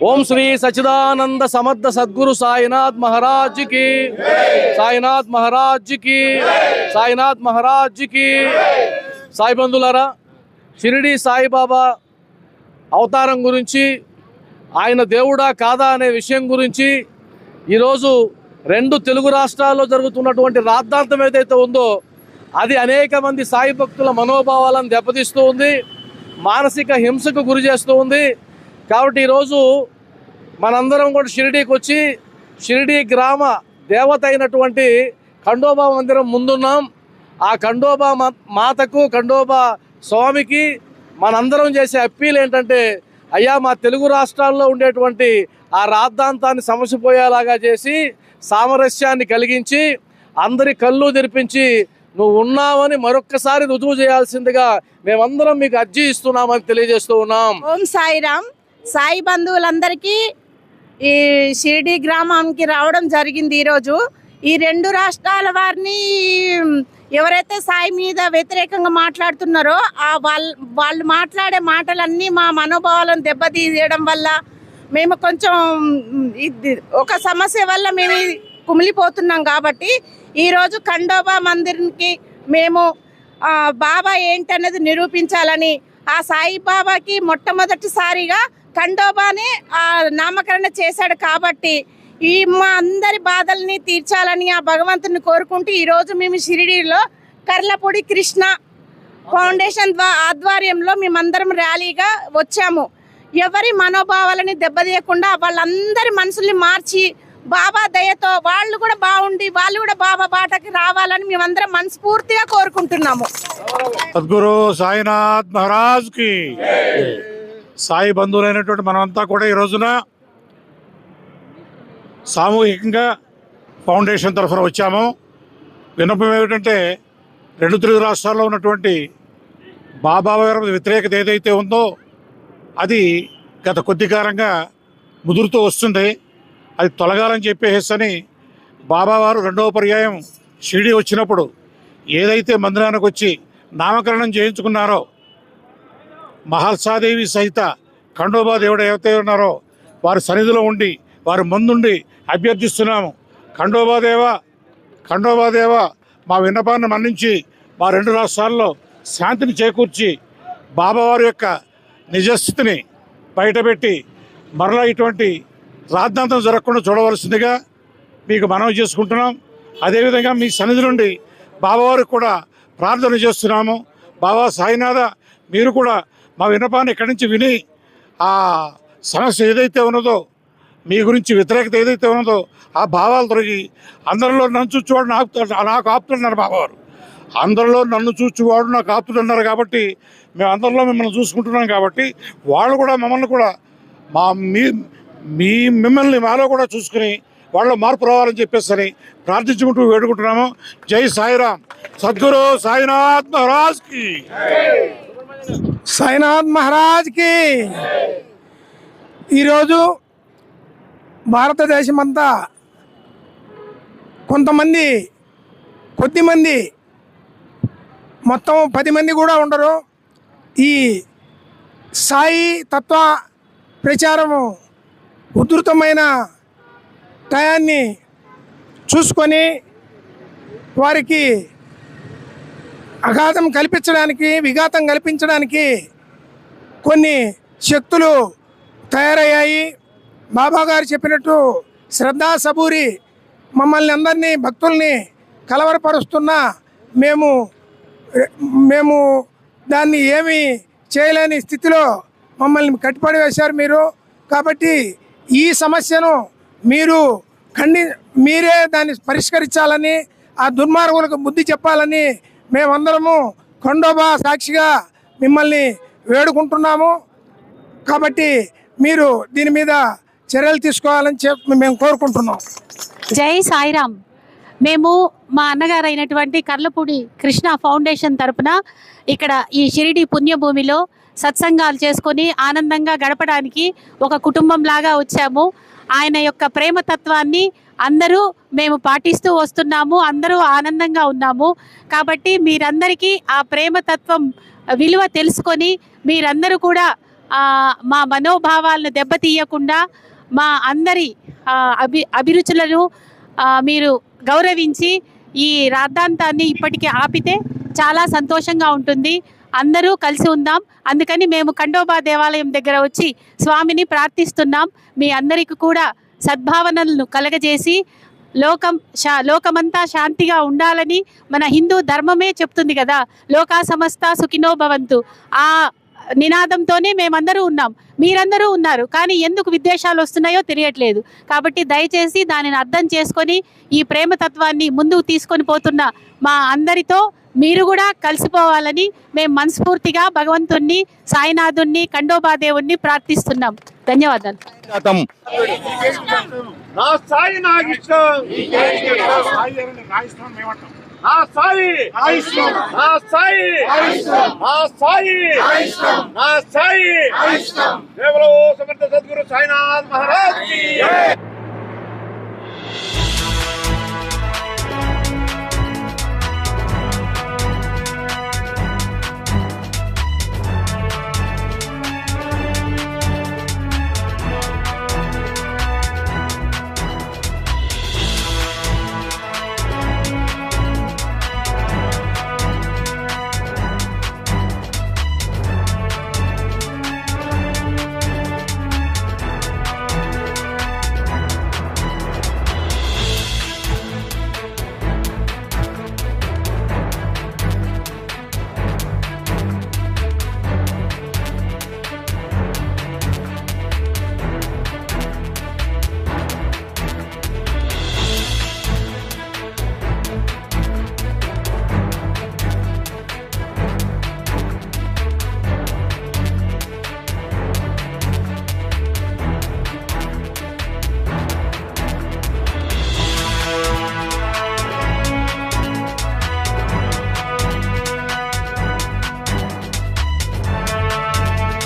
ఓం శ్రీ సచిదానంద సమర్థ సద్గురు సాయినాథ్ మహారాజ్ కి, సాయినాథ్ మహారాజ్ కి, సాయినాథ్ మహారాజ్ కి. సాయి బంధులారా, షిరిడి సాయిబాబా అవతారం గురించి, ఆయన దేవుడా కాదా అనే విషయం గురించి ఈరోజు రెండు తెలుగు రాష్ట్రాల్లో జరుగుతున్నటువంటి రాద్ధాంతం ఏదైతే ఉందో అది అనేక మంది సాయి భక్తుల మనోభావాలను దెబ్బతీస్తూ ఉంది, మానసిక హింసకు గురి చేస్తూ ఉంది. కాబట్టి ఈరోజు మనందరం కూడా షిరిడీకి వచ్చి షిరిడీ గ్రామ దేవత అయినటువంటి ఖండోబా మందిరం ముందున్నాం. ఆ ఖండోబా మాతకు, ఖండోబా స్వామికి మనందరం చేసే అప్పీల్ ఏంటంటే, అయ్యా మా తెలుగు రాష్ట్రాల్లో ఉండేటువంటి ఆ రాద్ధాంతాన్ని సమసిపోయేలాగా చేసి సామరస్యాన్ని కలిగించి అందరి కళ్ళు తెరిపించి నువ్వు ఉన్నావని మరొక్కసారి రుజువు చేయాల్సిందిగా మేమందరం మీకు అర్జీ ఇస్తున్నామని తెలియజేస్తూ ఉన్నాం. ఓం సాయిరామ్. సాయి బంధువులందరికీ ఈ షిరిడి గ్రామానికి రావడం జరిగింది. ఈరోజు ఈ రెండు రాష్ట్రాల వారిని ఎవరైతే సాయి మీద వ్యతిరేకంగా మాట్లాడుతున్నారో వాళ్ళు మాట్లాడే మాటలన్నీ మా మనోభావాలను దెబ్బతీయడం వల్ల మేము కొంచెం ఒక సమస్య వల్ల మేము కుమిలిపోతున్నాం. కాబట్టి ఈరోజు ఖండోబా మందిర్కి మేము బాబా ఏంటనేది నిరూపించాలని, ఆ సాయిబాబాకి మొట్టమొదటిసారిగా ఖండోబానే నామకరణ చేశాడు. కాబట్టి ఈ మా అందరి బాధల్ని తీర్చాలని ఆ భగవంతుని కోరుకుంటూ ఈరోజు మేము షిరిడీలో కర్లపూడి కృష్ణ ఫౌండేషన్ ఆధ్వర్యంలో మేమందరం ర్యాలీగా వచ్చాము. ఎవరి మనోభావాలని దెబ్బతీయకుండా వాళ్ళందరి మనసుల్ని మార్చి బాబా దయతో వాళ్ళు కూడా బాగుండి వాళ్ళు కూడా బాబా బాటకి రావాలని మేమందరం మనస్ఫూర్తిగా కోరుకుంటున్నాము. సద్గురు సాయినాథ్ మహారాజ్ కి. సాయి బంధువులైనటువంటి మనమంతా కూడా ఈ రోజున సామూహికంగా ఫౌండేషన్ తరఫున వచ్చాము. విన్నపం ఏమిటంటే, రెండు తెలుగు రాష్ట్రాల్లో ఉన్నటువంటి బాబా గారి వ్యతిరేకత ఏదైతే ఉందో అది గత కొద్ది కాలంగా ముదురుతూ వస్తుంది. అది తొలగాలని చెప్పేసి బాబావారు రెండవ పర్యాయం షిరిడి వచ్చినప్పుడు ఏదైతే మందిరానికి వచ్చి నామకరణం చేయించుకున్నారో, మహల్సాదేవి సహిత ఖండోబా దేవుడు ఏవైతే ఉన్నారో వారి సన్నిధిలో ఉండి వారి ముందుండి అభ్యర్థిస్తున్నాము. ఖండోబా దేవ మా విన్నపాన్ని మన్నించి మా రెండు రాష్ట్రాల్లో శాంతిని చేకూర్చి బాబావారి యొక్క నిజస్థితిని బయటపెట్టి మరలా ఇటువంటి రాద్ధాంతం జరగకుండా చూడవలసిందిగా మీకు మనవి చేసుకుంటున్నాం. అదేవిధంగా మీ సన్నిధి నుండి బాబావారికి కూడా ప్రార్థన చేస్తున్నాము. బాబా సాయినాథ, మీరు కూడా మా విన్నపాన్ని ఇక్కడి నుంచి విని ఆ సమస్య ఏదైతే ఉన్నదో, మీ గురించి వ్యతిరేకత ఏదైతే ఉన్నదో ఆ భావాలు తొలగి అందరిలో నన్ను చూచువాడు నాకు ఆపుతున్నారు బాబావారు. అందరిలో నన్ను చూచువాడు నాకు ఆపుతున్నారు. కాబట్టి మేము అందరిలో మిమ్మల్ని చూసుకుంటున్నాం. కాబట్టి వాళ్ళు కూడా మమ్మల్ని కూడా మిమ్మల్ని మాలో కూడా చూసుకుని వాళ్ళు మార్పు రావాలని చెప్పేసి ప్రార్థించుకుంటూ వేడుకుంటున్నాము. జై సాయిరామ్. సద్గురు సాయినాథ్ మహారాజ్ కి. సాయినాథ్ మహారాజ్ కి. ఈరోజు భారతదేశమంతా కొద్దిమంది మొత్తం 10 మంది కూడా ఉండరు ఈ సాయి తత్వ ప్రచారము ఉధృతమైన టయాన్ని చూసుకొని వారికి విఘాతం కల్పించడానికి కొన్ని శక్తులు తయారయ్యాయి. బాబా గారు చెప్పినట్టు శ్రద్ధా సబూరి మమ్మల్ని అందరినీ భక్తుల్ని కలవరపరుస్తున్నా మేము దాన్ని ఏమీ చేయలేని స్థితిలో మమ్మల్ని కట్టిపడి వేశారు మీరు. కాబట్టి ఈ సమస్యను మీరే దాన్ని పరిష్కరించాలని, ఆ దుర్మార్గులకు బుద్ధి చెప్పాలని మేమందరము ఖండోబా సాక్షిగా మిమ్మల్ని వేడుకుంటున్నాము. కాబట్టి మీరు దీని మీద చర్యలు తీసుకోవాలని మేము కోరుకుంటున్నాం. జై సాయిరామ్. మేము మా అన్నగారు అయినటువంటి కర్లపూడి కృష్ణ ఫౌండేషన్ తరపున ఇక్కడ ఈ షిరిడి పుణ్యభూమిలో సత్సంగాలు చేసుకొని ఆనందంగా గడపడానికి ఒక కుటుంబంలాగా వచ్చాము. ఆయన యొక్క ప్రేమతత్వాన్ని అందరూ మేము పాటిస్తూ వస్తున్నాము. అందరూ ఆనందంగా ఉన్నాము. కాబట్టి మీరందరికీ ఆ ప్రేమతత్వం విలువ తెలుసుకొని మీరందరూ కూడా మా మనోభావాలను దెబ్బతీయకుండా మా అందరి అభిరుచులను మీరు గౌరవించి ఈ రాద్ధాంతాన్ని ఇప్పటికీ ఆపితే చాలా సంతోషంగా ఉంటుంది. అందరూ కలిసి ఉందాం. అందుకని మేము ఖండోబా దేవాలయం దగ్గర వచ్చి స్వామిని ప్రార్థిస్తున్నాం. మీ అందరికీ కూడా సద్భావనలను కలగజేసి లోకమంతా శాంతిగా ఉండాలని మన హిందూ ధర్మమే చెప్తుంది కదా, లోకా సమస్త సుఖినో భవంతు. ఆ నినాదంతోనే మేమందరూ ఉన్నాం, మీరందరూ ఉన్నారు. కానీ ఎందుకు విద్వేషాలు వస్తున్నాయో తెలియట్లేదు. కాబట్టి దయచేసి దానిని అర్థం చేసుకొని ఈ ప్రేమతత్వాన్ని ముందుకు తీసుకొని పోతున్న మా అందరితో మీరు కూడా కలిసిపోవాలని మేము మనస్ఫూర్తిగా భగవంతుణ్ణి, సాయినాథుణ్ణి, ఖండోబా దేవుణ్ణి ప్రార్థిస్తున్నాం. ధన్యవాదాలు. నా సాయి నాగిష్టం, నా సాయి, నా సాయి, నా సాయి, నా సాయి. కేవలం సమర్థ సద్గురు సాయినాథ్ మహారాజ్.